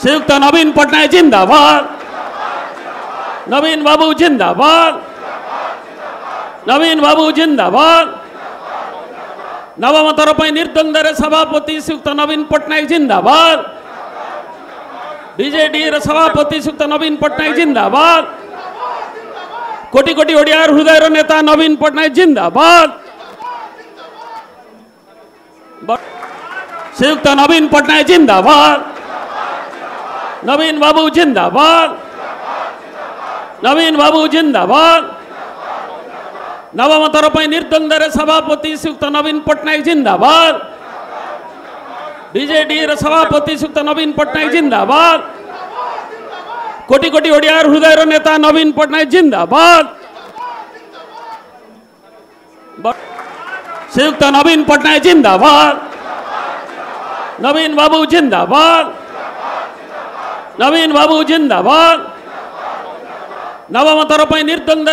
श्रीयुक्त नवीन पट्टनायक जिंदाबाद। नवीन बाबू जिंदाबाद। नवीन बाबू जिंदाबाद। नवम तरफ निर्द्वंद्व सभापति श्रीयुक्त नवीन पट्टनायक जिंदाबाद। बीजेडी सभापति श्रीयुक्त नवीन पट्टनायक जिंदाबाद। कोटी कोटी ओडियार हृदय नेता नवीन पट्टनायक जिंदाबाद। श्रीयुक्त नवीन पट्टनायक जिंदाबाद। नवीन बाबू जिंदाबाद। नवीन बाबू जिंदाबाद। नवम तरफ निर्द्वंद्व सभापति श्रीयुक्त नवीन पट्टनायक जिंदाबाद। बीजेडी सभापति श्रीयुक्त नवीन पट्टनायक जिंदाबाद। कोटी कोटी ओडियार हृदय नेता नवीन पट्टनायक जिंदाबाद। श्रीयुक्त नवीन पट्टनायक जिंदाबाद। नवीन बाबू जिंदाबाद। नवीन बाबू जिंदाबाद। नवम तरफ निर्द्वंद्व